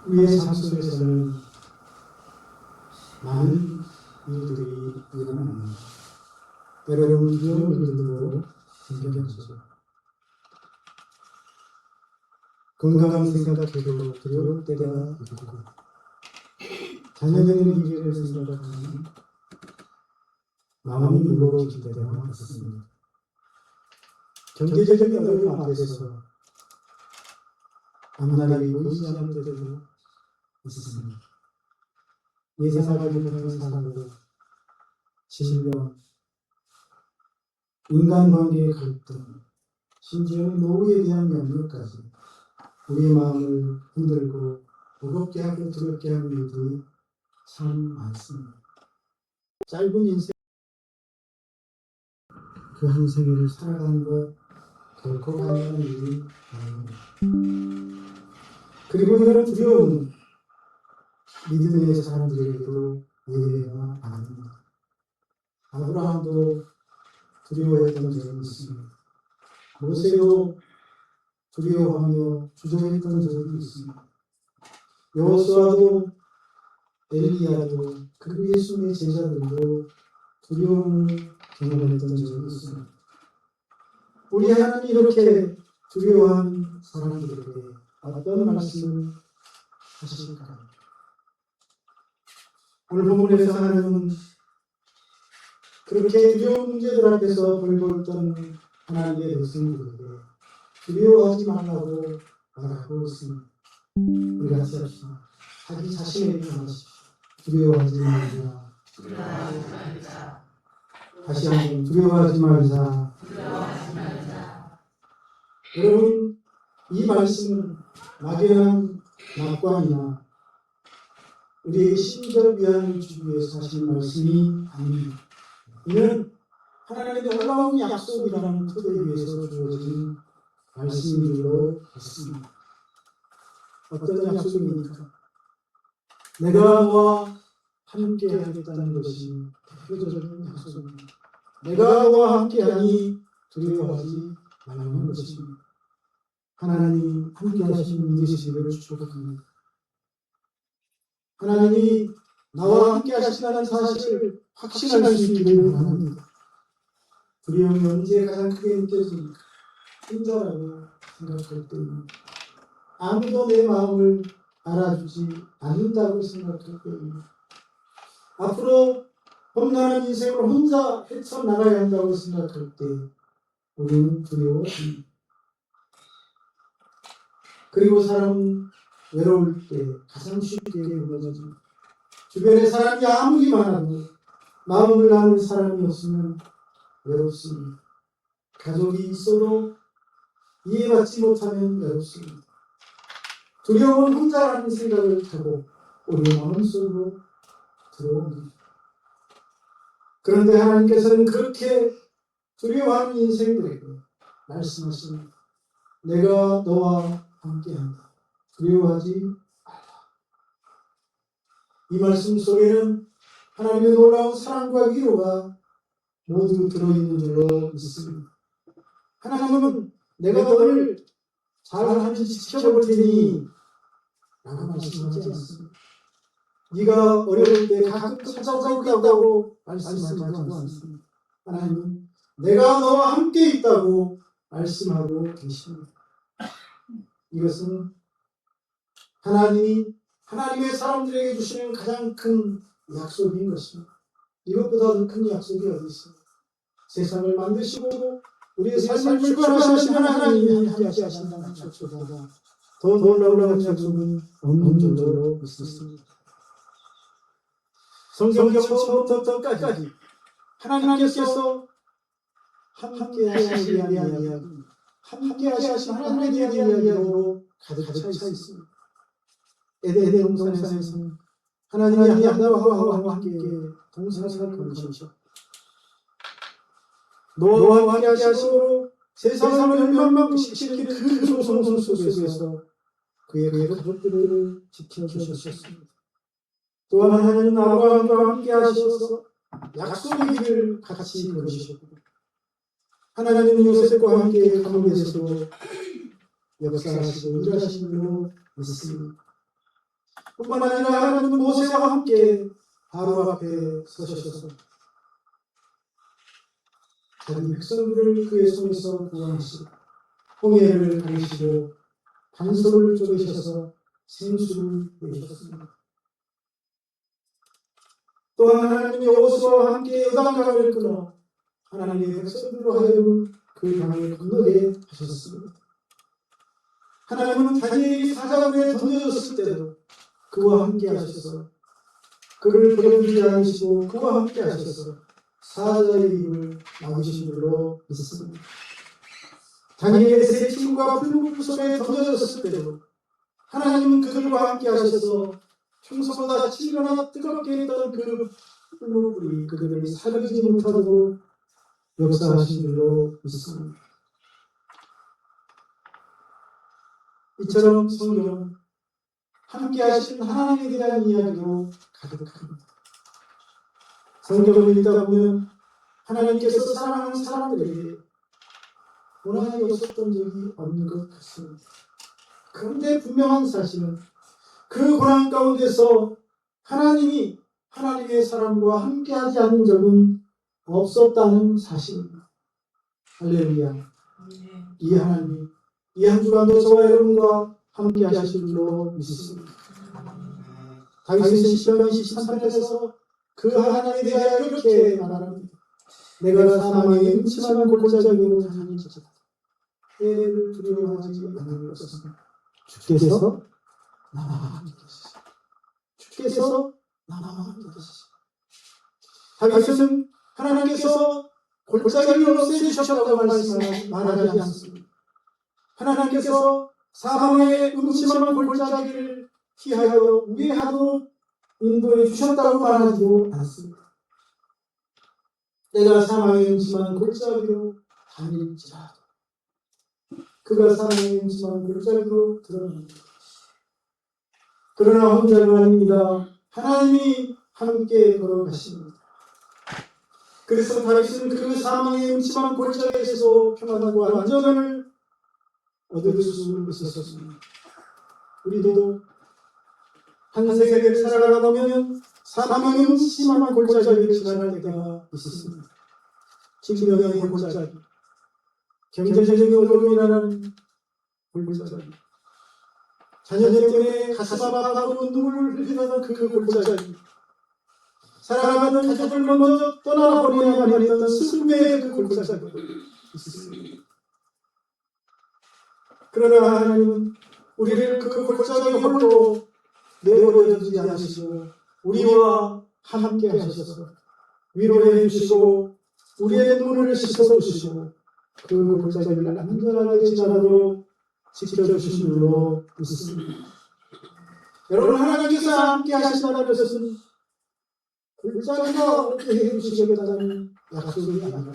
우리의 삶 속에서는 많은 일들이 일어납니다. 때로는 두려운 일들도 생겨나죠. 건강을 생각해도 두려울 때가 있고, 자녀의 미래를 생각하면 마음이 무거워질 때가 있습니다. 경제적인 어려움 앞에서 앞날이 보이지 않을 때도 있습니다. 예상하지 못한 사고, 질병, 인간관계의 갈등, 심지어는 노후에 대한 염려까지 우리의 마음을 흔들고 무겁게 하고 두렵게 하는 일들이 참 많습니다. 짧은 인생 그 한 생애를 살아가는 것 결코 가능한 일이 아닙니다. 그리고 이런 두려움은 믿음의 사람들에게도 예외가 아닙니다. 아브라함도 두려워했던 적이 있습니다. 모세도 두려워하며 주저했던 적이 있습니다. 여호수아도 엘리야도 그리고 예수님의 제자들도 두려움을 경험했던 적이 있습니다. 우리 하나님이 이렇게 두려워하는 사람들에게 어떤 말씀을 하실까요? 오늘 본문에서 하나님은 그렇게 두려운 문제들 앞에서 벌벌 떠는 하나님의 백성들에게 두려워하지 말라고 말하고 있습니다. 우리 같이 합시다. 자기 자신에게 말하십시오. 두려워하지 말자. 다시 한번 두려워하지 말자. 여러분, 이 말씀은 막연한 낙관이나 우리에게 심리적 위안을 주기 위해서 하시는 말씀이 아닙니다. 이는 하나님의 놀라운 약속이라는 토대 위에서 주어진 말씀인 줄로 믿습니다. 어떤 약속입니까? 내가 너와 함께 하겠다는 것이 대표적인 약속입니다. 내가 너와 함께하니 두려워하지 말라는 것입니다. 하나님이 함께 하시는 믿으시기를 축복합니다. 하나님이 나와 함께 하신다는 사실을 확신할 수 있기를 바랍니다. 두려움이 언제 가장 크게 느껴집니까? 혼자라고 생각할 때입니다. 아무도 내 마음을 알아주지 않는다고 생각할 때입니다. 앞으로 험난한 인생을 혼자 헤쳐나가야 한다고 생각할 때 우리는 두려워합니다. 그리고 사람은 외로울 때 가장 쉽게 무너집니다. 주변에 사람이 아무리 많아도 마음을 나눌 사람이 없으면 외롭습니다. 가족이 있어도 이해받지 못하면 외롭습니다. 두려움은 혼자라는 생각을 타고 우리 마음속으로 들어옵니다. 그런데 하나님께서는 그렇게 두려워하는 인생들에게 말씀하십니다. 내가 너와 함께한다. 두려워하지 말라. 이 말씀 속에는 하나님의 놀라운 사랑과 위로가 모두 들어있는 줄로 믿습니다. 하나님은 내가 너를 잘하는지 지켜볼 테니 라고 말씀하지 않습니다. 네가 어려울 때 가끔 찾아오겠다고 말씀하지 않습니다. 하나님은 내가 너와 함께 있다고 말씀하고 계십니다. 이것은 하나님의 사람들에게 주시는 가장 큰 약속인 것입니다. 이것보다 더 큰 약속이 어디 있습니까? 세상을 만드시고 우리의 삶을 주관하시는 하나님이 함께 하신다는 약속보다 더 놀라운 약속은 없는 줄로 믿습니다. 성경 처음부터 끝까지 하나님께서 함께 하시는 이야기, 함께 하시는 하나님에 대한 이야기로 가득 차 있습니다. 에덴 동산에서는 하나님이 아담과 함께 동산을 걸으셨죠. 노아와 함께 하시고 세상을 멸망시키는 그 소송 속에서 그의 가족들을 지켜주셨습니다. 또한 하나님은 아브라함과 함께 하셔서 약속의 길을 같이 걸으셨고 하나님은 요셉과 함께 감옥에서도 역사하시고 일하시는 줄로 믿습니다. 뿐만 아니라 하나님은 모세와 함께 바로 앞에 서셔서 자기 백성들을 그의 손에서 구원하시고 홍해를 가르시고 반석을 쪼개셔서 생수를 내셨습니다. 또한 하나님이 여호수아와 함께 요단강을 끊어 하나님의 백성들로 하여금 그 강을 건너게 하셨습니다. 하나님은 다니엘이 사자굴에 던져졌을 때도 그와 함께 하셔서 그를 버려두지 않으시고 그와 함께 하셔서 사자의 입을 막으신 줄로 믿습니다. 다니엘의 세 친구가 풀무불 속에 던져졌을 때도 하나님은 그들과 함께 하셔서 평소보다 7배나 뜨겁게 있던 그 풀무불이 그들을 사르지 못하도록 역사하신 줄로 믿습니다. 이처럼 성경은 함께 하신 하나님에 대한 이야기로 가득합니다. 성경을 읽다 보면 하나님께서 사랑하는 사람들에게 고난이 없었던 적이 없는 것 같습니다. 그런데 분명한 사실은 그 고난 가운데서 하나님이 하나님의 사람과 함께하지 않은 적은 없었다는 사실입니다. 할렐루야. 이 하나님이 이 한 주간도 저와 여러분과 함께 하실 줄로 믿습니다. 다윗은 시편 23편에서 그 하나님에 대하여 이렇게 말합니다. 내가 사망의 음침한 골짜기로 다니면서도 해를 두려워하지 않을 것은 주께서 나와 함께 계시소. 주께서 나와 함께 계시소. 다윗은 하나님께서 골짜기를 없애주셨다고 말하지 않습니다. 하나님께서 사망의 음침한 골짜기를 피하여 우회하도록 인도해 주셨다고 말하지도 않습니다. 내가 사망의 음침한 골짜기로 다닐지라도 그가 사망의 음침한 골짜기로 들어갑니다. 그러나 혼자가 아닙니다. 하나님이 함께 걸어가십니다. 그래서 다윗은 그 사망의 음침한 골짜기에서 평안과 안전을 얻을 수 있었습니다. 우리도 한 세계를 살아가다 보면 사망의 음침한 골짜기를 지나갈 때가 있습니다. 질병의 골짜기, 경제적인 어려움이라는 골짜기, 자녀 때문에 가슴 아파하고 눈물을 흘리던 그 골짜기, 사랑하는 가족을 먼저 떠나버려야만 했던 슬픔의 그 골짜기 있습니다. 그러나 하나님은 우리를 그 골짜기 홀로 내버려 두지 않으시고 우리와 함께 하셔서 위로해 주시고 우리의 눈물을 씻어 주시고 그 골짜기를 안전하게 지나도록 지켜주신 줄로 믿습니다. 여러분, 하나님께서 함께 하신다는 것은 골짜기가 없게 해주시겠다는 약속이 아니라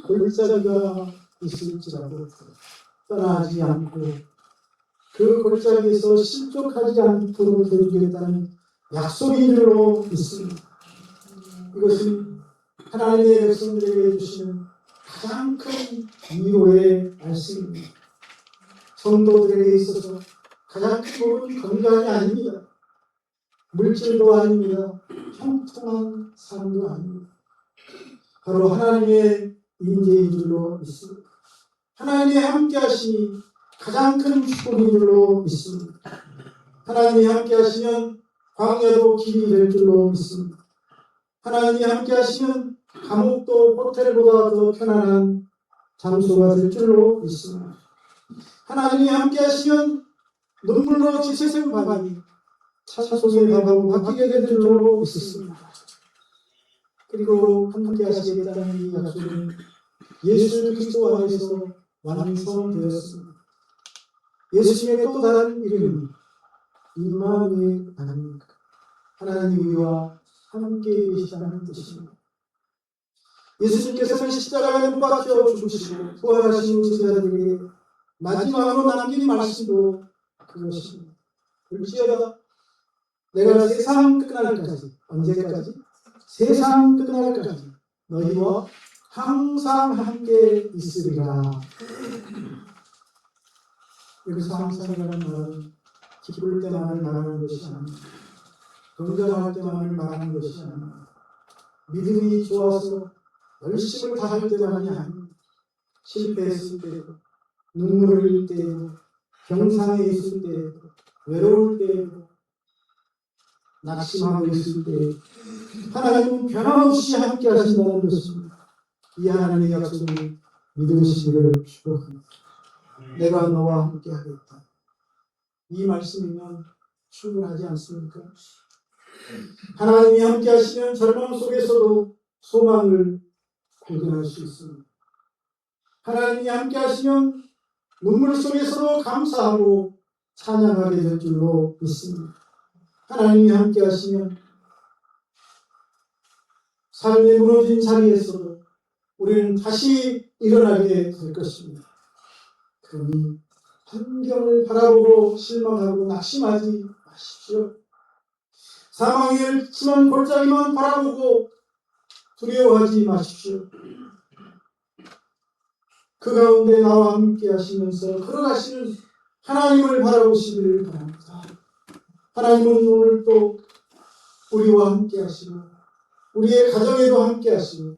골짜기가 있을지라도 떠나지 않고 그 골짜기에서 실족하지 않도록 해주겠다는 약속인 줄로 믿습니다. 이것은 하나님의 백성들에게 주시는 가장 큰 위로의 말씀입니다. 성도들에게 있어서 가장 큰 복은 건강이 아닙니다. 물질도 아닙니다. 형통한 삶도 아닙니다. 바로 하나님의 인재인 줄로 믿습니다. 하나님이 함께 하시니 가장 큰 축복인 줄로 믿습니다. 하나님이 함께 하시면 광야도 길이 될 줄로 믿습니다. 하나님이 함께 하시면 감옥도 호텔보다 더 편안한 장소가 될 줄로 믿습니다. 하나님이 함께 하시면 눈물로 지새운 밤이 찬송의 밤으로 바뀌게 될 줄로 믿습니다. 그리고 함께 하시겠다는 이 약속은 예수 그리스도 안에서 완성되었습니다. 예수님의 또 다른 이름이 임마누엘 아닙니까? 하나님 우리와 함께 계시다는 뜻입니다. 예수님께서는 십자가에 못 박혀 죽으시고 부활하신 제자들에게 마지막으로 남긴 말씀도 그것입니다. 볼지어다 내가 세상 끝날까지, 언제까지? 세상 끝날까지 너희와 항상 함께 있으리라. 여기서 항상이라는 말은 기쁠 때만을 말하는 것이 아닙니다. 동정할 때만을 말하는 것이 아닙니다. 믿음이 좋아서 열심을 다할 때만이 아닙니다. 실패했을 때도, 눈물을 흘릴 때에도, 병상에 있을 때에도, 외로울 때에도, 낙심하고 있을 때에도 하나님은 변함없이 함께 하신다는 것입니다. 이 하나님의 약속을 믿으시기를 축복합니다. 내가 너와 함께 하겠다. 이 말씀이면 충분하지 않습니까? 하나님이 함께 하시면 절망 속에서도 소망을 발견할 수 있습니다. 하나님이 함께 하시면 눈물 속에서도 감사하고 찬양하게 될 줄로 믿습니다. 하나님이 함께 하시면 삶의 무너진 자리에서도 우리는 다시 일어나게 될 것입니다. 그러니 환경을 바라보고 실망하고 낙심하지 마십시오. 사망의 심한 골짜기만 바라보고 두려워하지 마십시오. 그 가운데 나와 함께 하시면서 걸어가시는 하나님을 바라보시기를 바랍니다. 하나님은 오늘 또 우리와 함께 하시고 우리의 가정에도 함께 하시고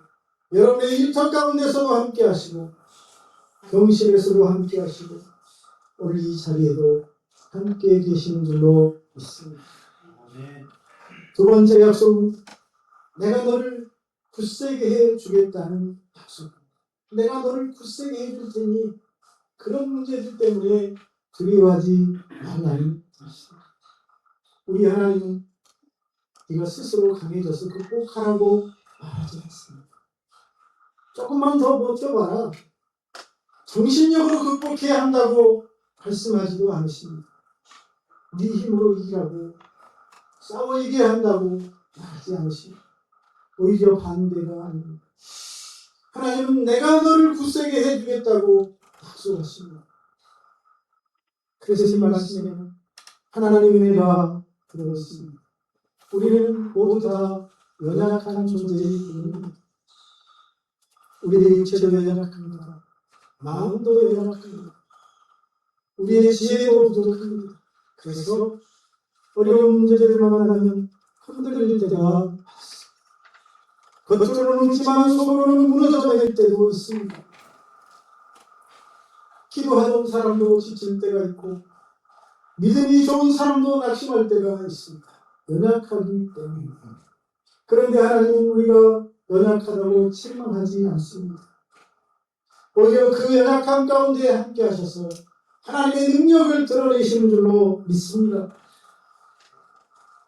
여러분의 일터 가운데서도 함께 하시고 병실에서도 함께 하시고 오늘 이 자리에도 함께 계시는 줄로 믿습니다. 두 번째 약속은 내가 너를 굳세게 해주겠다는 약속입니다. 내가 너를 굳세게 해줄 테니 그런 문제들 때문에 두려워하지 말라는 말씀입니다. 우리 하나님은 네가 스스로 강해져서 극복하라고 말하지 않습니다. 조금만 더 버텨봐라. 정신력으로 극복해야 한다고 말씀하지도 않으십니다. 네 힘으로 이기라고 싸워 이겨야 한다고 말하지 않으십니다. 오히려 반대가 아닙니다. 하나님은 내가 너를 굳세게 해주겠다고 약속하십니다. 그래서 이 말씀에는 하나님의 은혜가 들어있습니다. 우리는 모두 다 연약한 존재일 뿐입니다. 우리의 육체도 연약합니다. 마음도 연약합니다. 우리의 지혜도 부족합니다. 그래서 어려운 문제들을 만나면 흔들릴 때가 많습니다. 겉으로는 웃지만 속으로는 무너져 내릴 때도 있습니다. 기도하던 사람도 지칠 때가 있고 믿음이 좋은 사람도 낙심할 때가 있습니다. 연약하기 때문입니다. 그런데 하나님은 우리가 연약하다고 실망하지 않습니다. 오히려 그 연약함 가운데 함께 하셔서 하나님의 능력을 드러내시는 줄로 믿습니다.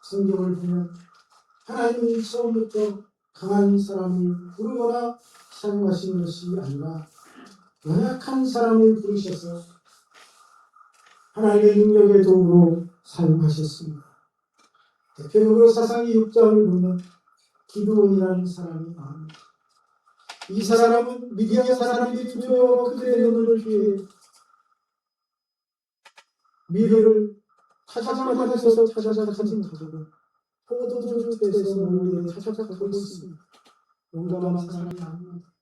성경을 보면 하나님은 처음부터 강한 사람을 부르거나 사용하시는 것이 아니라 연약한 사람을 부르셔서 하나님의 능력의 도구로 사용하셨습니다. 대표적으로 사사기 6장을 보면 기드온이라는 사람이 나옵니다. 이 사람은 미디안 사람들이 두려워 그들의 눈을 피해 미르를 타작마당에서 찾아가지 못하고 포도주에서 몰래 찾아가고 있습니다. 용감한 사람이 아닙니다.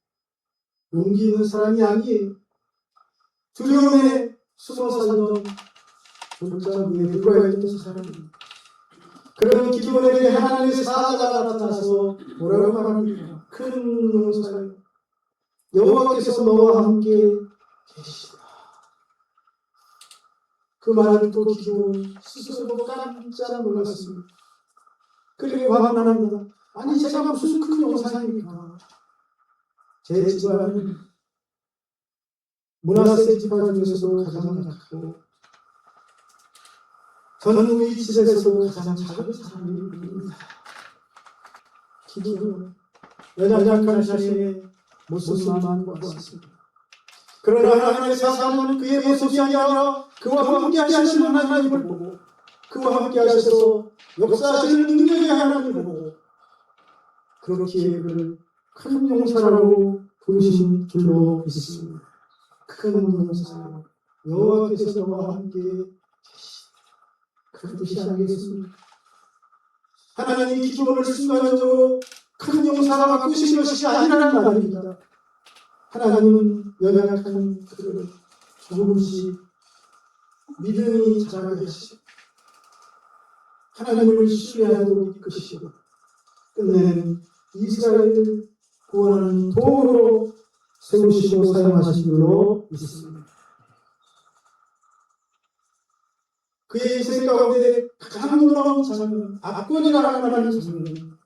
용기 있는 사람이 아니에요. 두려움에 숨어 살던 졸장 위에 불과했던 사람입니다. 그러면 기드온에게 하나님의 사자가 나타나서 뭐라고 말합니까? 큰 용사여, 여호와께서 너와 함께 계시다. 그 말을 듣고 기드온 스스로 깜짝 놀랐습니다. 그리고 화가 납니다. 아니 제가 무슨 큰 용사입니까? 제 집안은 므낫세 지파 중에서도 가장 작고 저는 이 집에서도 가장 작은 사람입니다. 기드온은 연약한 자신의 모습만 보았습니다. 그러나 하나님의 사자는 그의 모습이 아니라 그와 함께 하시는 하나님을 보고 그와 함께 하셔서 역사하시는 능력의 하나님을 보고 그렇기에 그를 큰 용사라고 부르신 줄로 믿습니다. 큰 용사 여호와께서 너와 함께 계시다. 그런 뜻이 아니겠습니까? 하나님이 기도를 순간적으로 큰 용사가 바꾸신 것이 아니라는 말입니다. 하나님은 연약한 그들을 조금씩 믿음이 자라게 하시고 하나님을 신뢰하도록 이끄시고 끝내는 이스라엘을 구원하는 도구로 세우시고 사용하신 줄로 믿습니다. 그의 인생 가운데 가장 놀라운 장면, 압권이라고 하는 장면,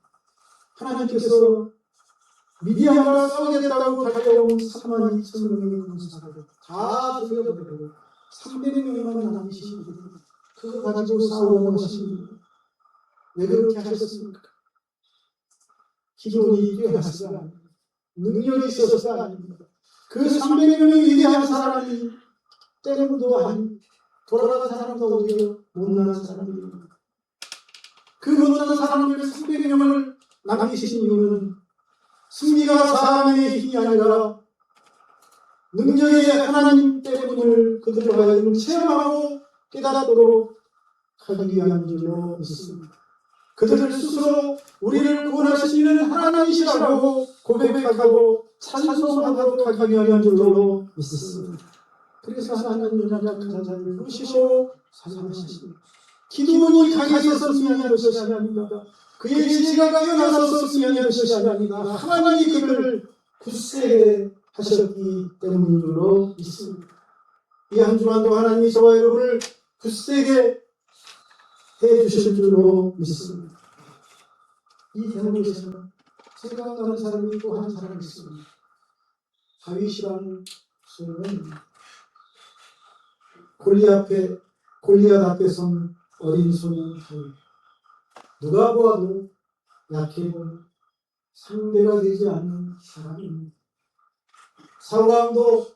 하나님께서 미디안과 싸우겠다고 달려온 3만 2천 명의 군사를 다 죽여버리고 300명만 남기시거든요. 그거 가지고 싸우라고 하십니다. 왜 그렇게 하셨습니까? 기존이 뛰어났어가 아닙니다. 능력이 있어서가 아닙니다. 그 300명의 위대한 사람이 때문도 아닙니다. 돌아간 사람도 오히려 못난 사람입니다. 그 못난 사람들 300명을 남기신 이유는 승리가 사람의 힘이 아니라 능력의 하나님 때문을 그들과 하여금 체험하고 깨닫도록 하기 위한 줄로 믿습니다. 그들 스스로 우리를 구원할 수 있는 하나님이시라고 고백하고 찬송하도록 하기 위한 줄로 믿습니다. 그래서 하나님은 연약한 자를 부르시고 사랑하십니다. 기도원이 강해서 승리한 것이 아닙니다. 그의 지혜가 뛰어나서 승리한 것이 아닙니다. 하나님이 그를 굳세게 하셨기 때문인 줄로 믿습니다. 이 한 주간도 하나님이 저와 여러분을 굳세게 해주실 줄로 믿습니다. 이 대목에서는 생각나는 사람이 또 한 사람이 있습니다. 다윗이라는 소는 골리앗 앞에 선 어린 소년 다윗. 누가 보아도 약해 보이는 상대가 되지 않는 사람입니다. 사울왕도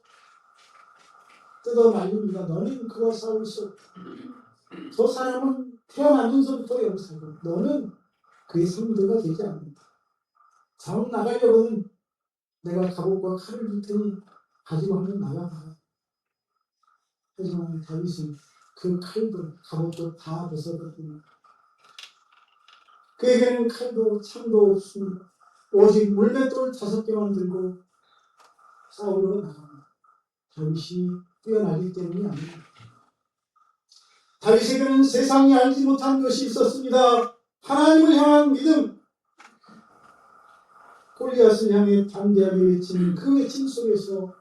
뜯어 말립니다. 너는 그와 싸울 수 없다. 저 사람은 태어나면서부터 영사고 너는 그의 상대가 되지 않는다. 싸움 나가려거든 내가 갑옷과 칼을 줄 테니 가지고 한번 나가봐. 하지만 다윗은 그 칼도 갑옷도 다 벗어버립니다. 그에게는 칼도 창도 없습니다. 오직 물맷돌 5개만 들고 싸우러 나갑니다. 다윗이 뛰어나기 때문이 아닙니다. 다윗에게는 세상이 알지 못한 것이 있었습니다. 하나님을 향한 믿음. 골리앗을 향해 담대하게 외치는 그 외침 속에서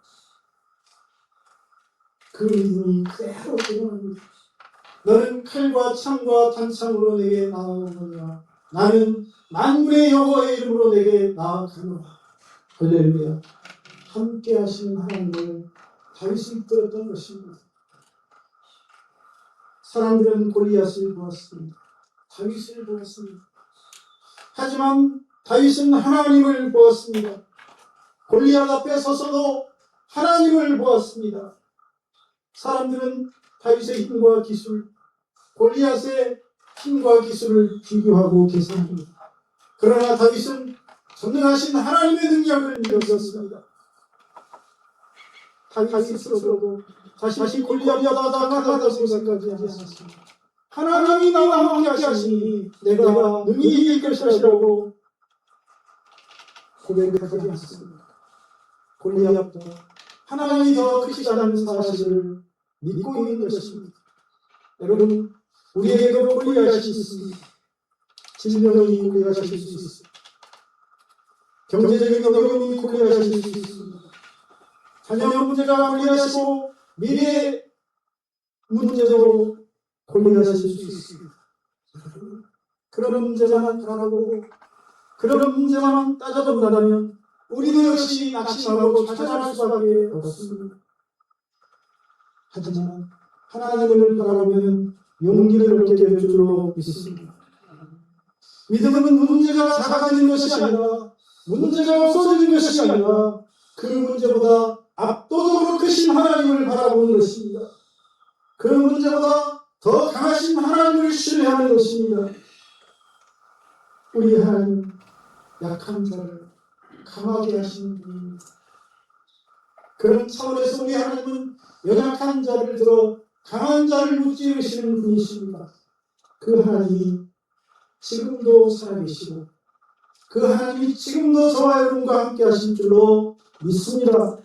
그 믿음이 그대로 드러납니다. 너는 칼과 창과 단창으로 내게 나아오느냐. 나는 만군의 여호와의 이름으로 내게 나아가노라. 할렐루야. 함께 하시는 하나님을 다윗이 이끌었던 것입니다. 사람들은 골리앗을 보았습니다. 다윗을 보았습니다. 하지만 다윗은 하나님을 보았습니다. 골리앗 앞에 서서도 하나님을 보았습니다. 사람들은 다윗의 힘과 기술, 골리앗의 힘과 기술을 비교하고 계산합니다. 그러나 다윗은 전능하신 하나님의 능력을 믿었습니다. 다윗 스스로도 자신이 골리앗보다 강하다고 생각하지 않았습니다. 하나님이 나와 함께 하시니 내가 능히 이길 것이라고 고백하지 않습니다. 골리앗보다 하나님이 더 크시다는 사실을 믿고 있는 것입니다. 여러분, 우리에게도 골리앗이 있습니다. 질병이 골리앗이 있을 수 있습니다. 경제적인 어려움이 골리앗이 있을 수 있습니다. 자녀 문제가 골리앗이고 미래 문제도 골리앗이 있을 수 있습니다. 그런 문제만 바라보고 그런 문제만 따져본다면 우리도 역시 낙심하고 좌절할 수밖에 없습니다. 하지만 하나님을 바라보면 용기를 얻게 될 줄로 믿습니다. 믿음은 문제가 작아지는 것이 아니라 문제가 없어지는 것이 아니라 그 문제보다 압도적으로 크신 하나님을 바라보는 것입니다. 그 문제보다 더 강하신 하나님을 신뢰하는 것입니다. 우리 하나님 약한 자를 강하게 하시는 분입니다. 그런 차원에서 우리 하나님은 연약한 자를 들어 강한 자를 무찌르시는 분이십니다. 그 하나님이 지금도 살아계시고 그 하나님이 지금도 저와 여러분과 함께 하실 줄로 믿습니다.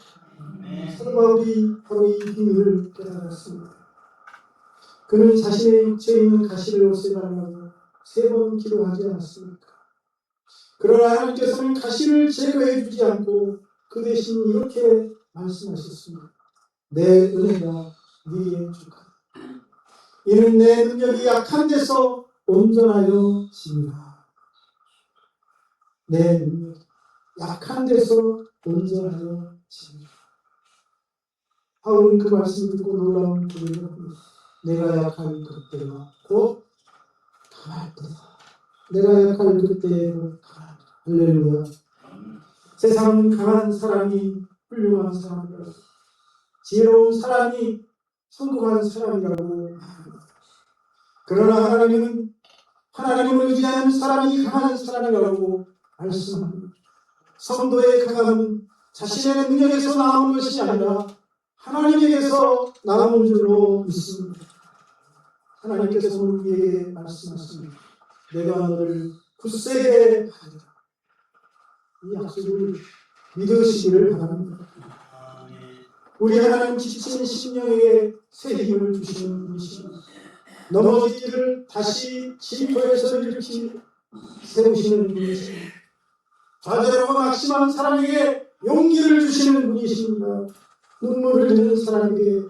사도 바울이 바로 이 비밀을 깨달았습니다. 그는 자신의 육체에 있는 가시를 없애달라고 3번 기도하지 않았습니까? 그러나 하나님께서는 가시를 제거해 주지 않고 그 대신 이렇게 말씀하셨습니다. 내 은혜가 네게 족하다. 이는 내 능력이 약한 데서 온전하여 지니라. 내 능력이 약한 데서 온전하여 지니라. 바울은 그 말씀을 듣고 놀라운 기도를 합니다. 내가 약한 그때가 곧 강할 때다. 내가 약한 그때에 곧 강할 때다. 할렐루야. 세상은 강한 사람이 훌륭한 사람이라고, 지혜로운 사람이 성공한 사람이라고 합니다. 그러나 하나님을 의지하는 사람이 강한 사람이라고 말씀합니다. 성도의 강함은 자신의 능력에서 나오는 것이 아니라 하나님에게서 나오는 줄로 믿습니다. 하나님께서 우리에게 말씀하십니다. 내가 너를 굳세게 하리라. 이 약속을 믿으시기를 바랍니다. 우리 하나님 지친 심령에게 새 힘을 주시는 분이십니다. 넘어지기를 다시 쉼터에서 일으키 세우시는 분이십니다. 좌절하고 낙심한 사람에게 용기를 주시는 분이십니다. 눈물을 흘리는 사람에게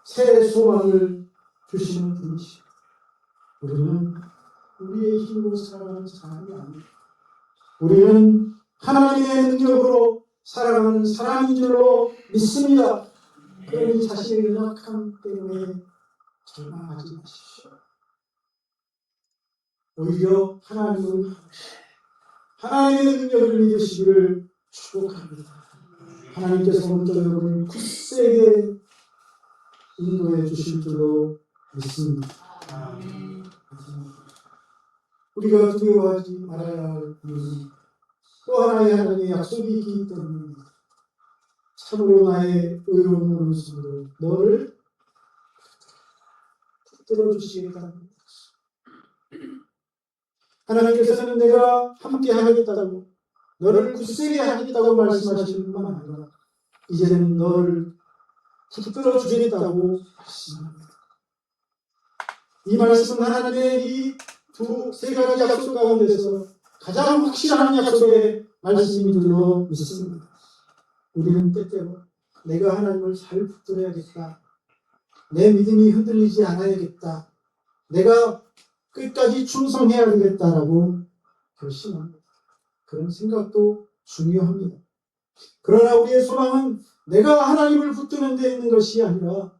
새 소망을 주시는 분이십니다. 우리는 우리의 힘으로 살아가는 사람이 아닙니다. 우리는 하나님의 능력으로 살아가는 사람인 줄로 믿습니다. 그러니 자신의 연약함 때문에 절망하지 마십시오. 오히려 하나님의 능력을 믿으시기를 축복합니다. 하나님께서 먼저 여러분을 굳세게 인도해 주실 줄로 믿습니다. 우리가 두려워하지 말아야 할 이유는 또 하나의 하나님의 약속이 있기 때문입니다. 참으로 나의 의로운 오른손으로 너를 붙들어 주시겠다는 것입니다. 하나님께서는 내가 함께 하겠다고, 너를 굳세게 하겠다고 말씀하시는 것만 아니라 이제는 너를 붙들어 주겠다고 하십니다. 이 말씀은 하나님의 이 세 가지 약속 가운데서 가장 확실한 약속의 말씀인 줄로 믿습니다. 우리는 때때로 내가 하나님을 잘 붙들어야겠다, 내 믿음이 흔들리지 않아야겠다, 내가 끝까지 충성해야 되겠다라고 결심합니다. 그런 생각도 중요합니다. 그러나 우리의 소망은 내가 하나님을 붙드는 데 있는 것이 아니라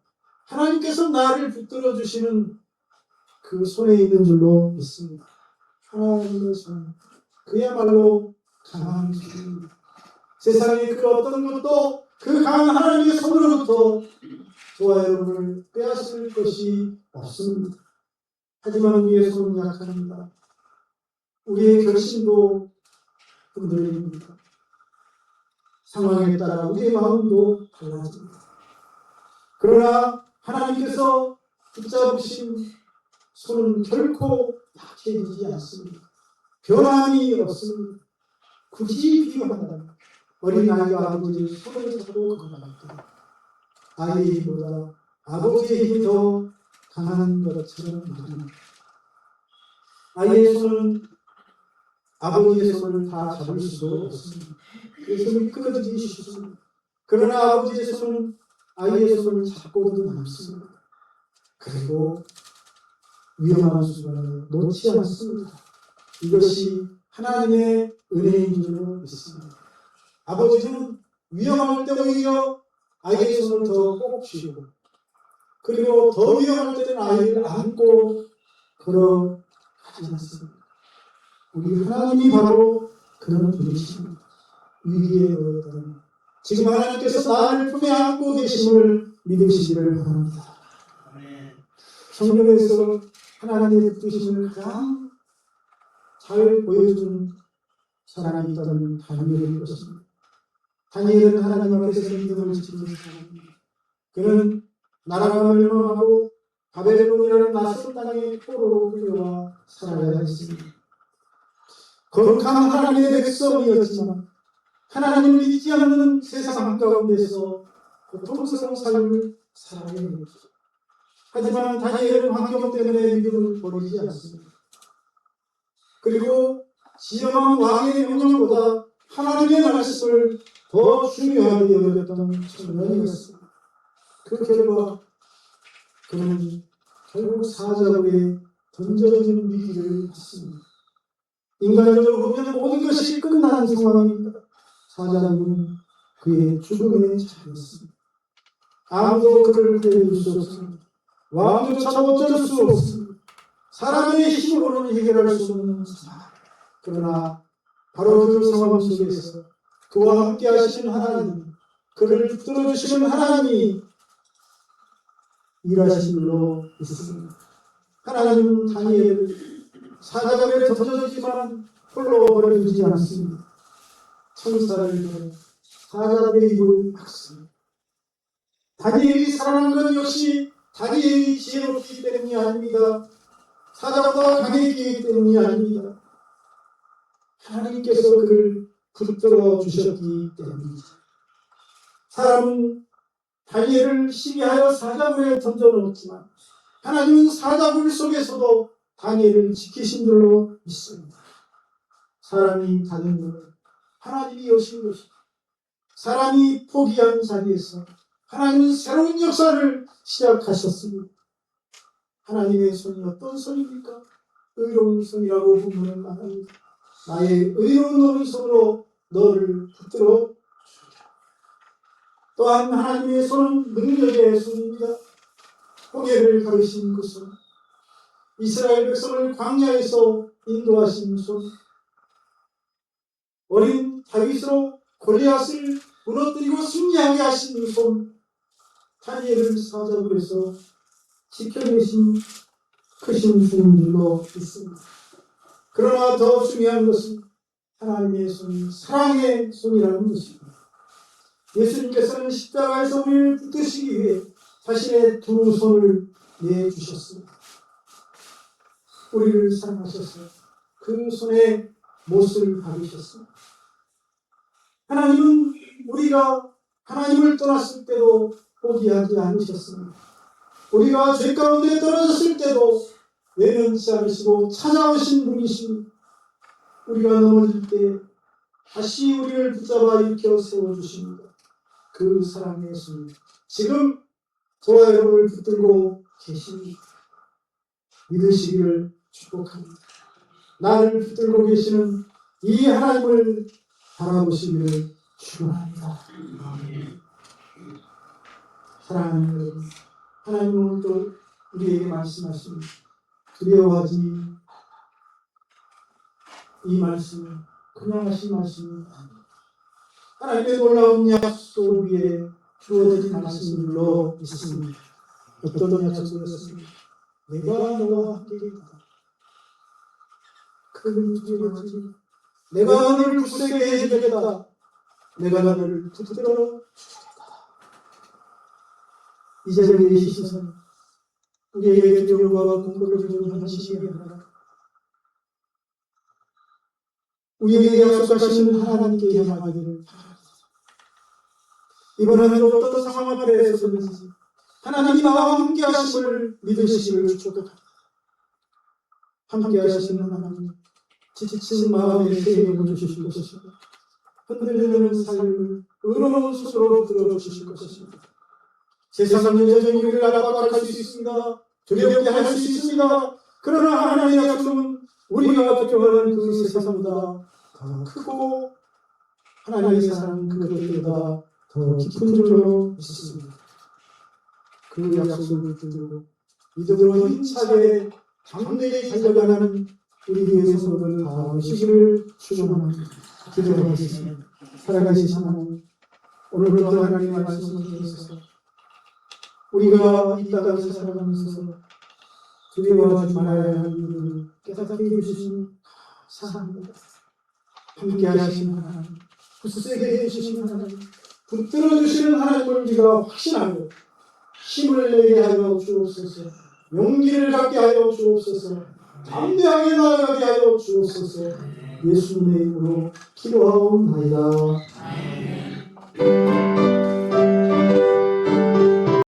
하나님께서 나를 붙들어 주시는 그 손에 있는 줄로 믿습니다. 하나님의 손, 그야말로 강한 손입니다. 세상의 그 어떤 것도 그 강한 하나님의 손으로부터 저와 여러분을 빼앗을 것이 없습니다. 하지만 우리의 손은 약합니다. 우리의 결심도 흔들립니다. 상황에 따라 우리의 마음도 달라집니다. 그러나 하나님께서 붙잡으신 손은 결코 약해지지 않습니다. 변함이 없습니다. 굳이 비유한다면 어린아이가 아버지의 손을 잡고 걸어갈 때 아이의 힘보다 아버지의 힘이 더 강한 것처럼 말입니다. 아이의 손은 아버지의 손을 다 잡을 수도 없습니다. 그 손이 끊어지기 쉽습니다. 그러나 아버지의 손은 아이의 손을 잡고도 남습니다. 그리고 위험한 순간을 놓지 않습니다. 이것이 하나님의 은혜인 줄로 믿습니다. 아버지는 위험할 때 오히려 아이의 손을 더 꼭 쥐고, 그리고 더 위험할 때는 아이를 안고 걸어가지 않습니다. 우리 하나님이 바로 그런 분이십니다. 위기에 놓였다는 지금 하나님께서 나를 품에 안고 계심을 믿으시기를 바랍니다. 성경에서 하나님의 뜻심을 가장 잘 보여준 사람이 있다면 다니엘일 것입니다. 다니엘은 하나님 앞에서 믿음을 지키는 사람입니다. 그는 나라가 멸망하고 바벨론이라는 낯선 땅에 포로로 끌려와 살아야 했습니다. 거룩한 하나님의 백성이었지만 하나님을 믿지 않는 세상 한가운데서 고통스러운 삶을 살아야 했습니다. 하지만 다니엘은 환경 때문에 믿음을 버리지 않습니다. 그리고 지엄한 왕의 명령보다 하나님의 말씀을 더 중요하게 여겼던 청년이었습니다. 그 결과 그는 결국 사자굴에 던져진 위기를 받습니다. 인간적으로 보면 모든 것이 끝난 상황입니다. 사자굴은 그의 죽음의 자리였습니다. 아무도 그를 구해줄 수 없습니다. 왕조차 어쩔 수 없습니다. 사람의 힘으로는 해결할 수 없는 상황. 그러나 바로 그 상황 속에서 그와 함께 하시는 하나님, 그를 붙들어 주시는 하나님이 일하시므로 있습니다. 하나님은 다니엘을 사자굴에 던져지지만 홀로 버려두지 않습니다. 천사를 보내 사자굴의 입을 막습니다. 다니엘이 살아난 것 역시 다니엘이 지혜롭기 때문이 아닙니다. 사자보다 강했기 때문이 아닙니다. 하나님께서 그를 붙들어 주셨기 때문이죠. 사람은 다니엘을 시기하여 사자굴에 던져놓았지만 하나님은 사자굴 속에서도 다니엘을 지키신 줄로 믿습니다. 사람이 가는 것은 하나님이 여신 것입니다. 사람이 포기한 자리에서 하나님은 새로운 역사를 시작하셨습니다. 하나님의 손이 어떤 손입니까? 의로운 손이라고 부르는 말합니다. 나의 의로운 오른손으로 너를 붙들어 주리라. 또한 하나님의 손은 능력의 손입니다. 홍해를 가르신 그 손, 이스라엘 백성을 광야에서 인도하신 손, 어린 다윗으로 골리앗을 무너뜨리고 승리하게 하신 손, 다니엘을 사자굴에서 지켜내신 크신 주인 줄로 믿습니다. 그러나 더 중요한 것은 하나님의 손이 사랑의 손이라는 것입니다. 예수님께서는 십자가에서 우리를 붙드시기 위해 자신의 두 손을 내주셨습니다. 우리를 사랑하셔서 그 손에 못을 박으셨습니다. 하나님은 우리가 하나님을 떠났을 때도 포기하지 않으셨습니다. 우리가 죄 가운데 떨어졌을 때도 외면치 않으시고 찾아오신 분이십니다. 우리가 넘어질 때 다시 우리를 붙잡아 일으켜 세워주십니다. 그 사랑의 손, 지금 저와 여러분을 붙들고 계십니다. 믿으시기를 축복합니다. 나를 붙들고 계시는 이 하나님을 바라보시기를 축원합니다. 사랑하는 여러분, 하나님은 오늘도 우리에게 말씀하십니다. 두려워하지 말라. 이 말씀은 그냥 하신 말씀이 아닙니다. 하나님의 놀라운 약속 위에 주어진 말씀으로 있습니다. 어떤 약속이었습니까? 내가 너와 함께 있다. 큰 두려워하지 마. 내가 너를 굳세게 해주겠다. 내가 너를 붙들어 주겠다. 이제 우리의 시선은 우리에게 두려움과 공포를 주는 현실이 아니라 우리에게 약속하시는 하나님께 향하기를 바랍니다. 이번에는 어떤 상황 앞에 서든지 하나님이 나와 함께 하심을 믿으시기를 축복합니다. 함께 하시는 하나님, 지친 마음에 세임을 주실 것입니다. 흔들리는 삶을 의로운 스스로 들어주실 것입니다. 세상은 여전히 우리를 압박할 수 있습니다. 두렵게 할 수 있습니다. 그러나 하나님의 약속은 우리가 두려워하는 그 세상보다 더 크고 하나님의 사랑은 그것들보다 더 깊은 줄로 믿습니다. 그 약속을 붙들고 믿음으로 힘차게 담대히 달려가는 우리의 성도를 다 오시기를 축원합니다. 기도하겠습니다. 살아가신 하나님, 오늘도 하나님의 말씀을 통해서 우리가 이 땅을 살아가면서 두려워하지 말아야 할 이유를 깨닫게 해주신 감사합니다. 함께 하시는 하나님, 굳세게 해주시는 하나님, 붙들어 주시는 하나님을 우리가 확신하고 힘을 내게 하여 주옵소서. 용기를 갖게 하여 주옵소서. 담대하게 나아가게 하여 주옵소서. 예수님의 이름으로 기도하옵나이다.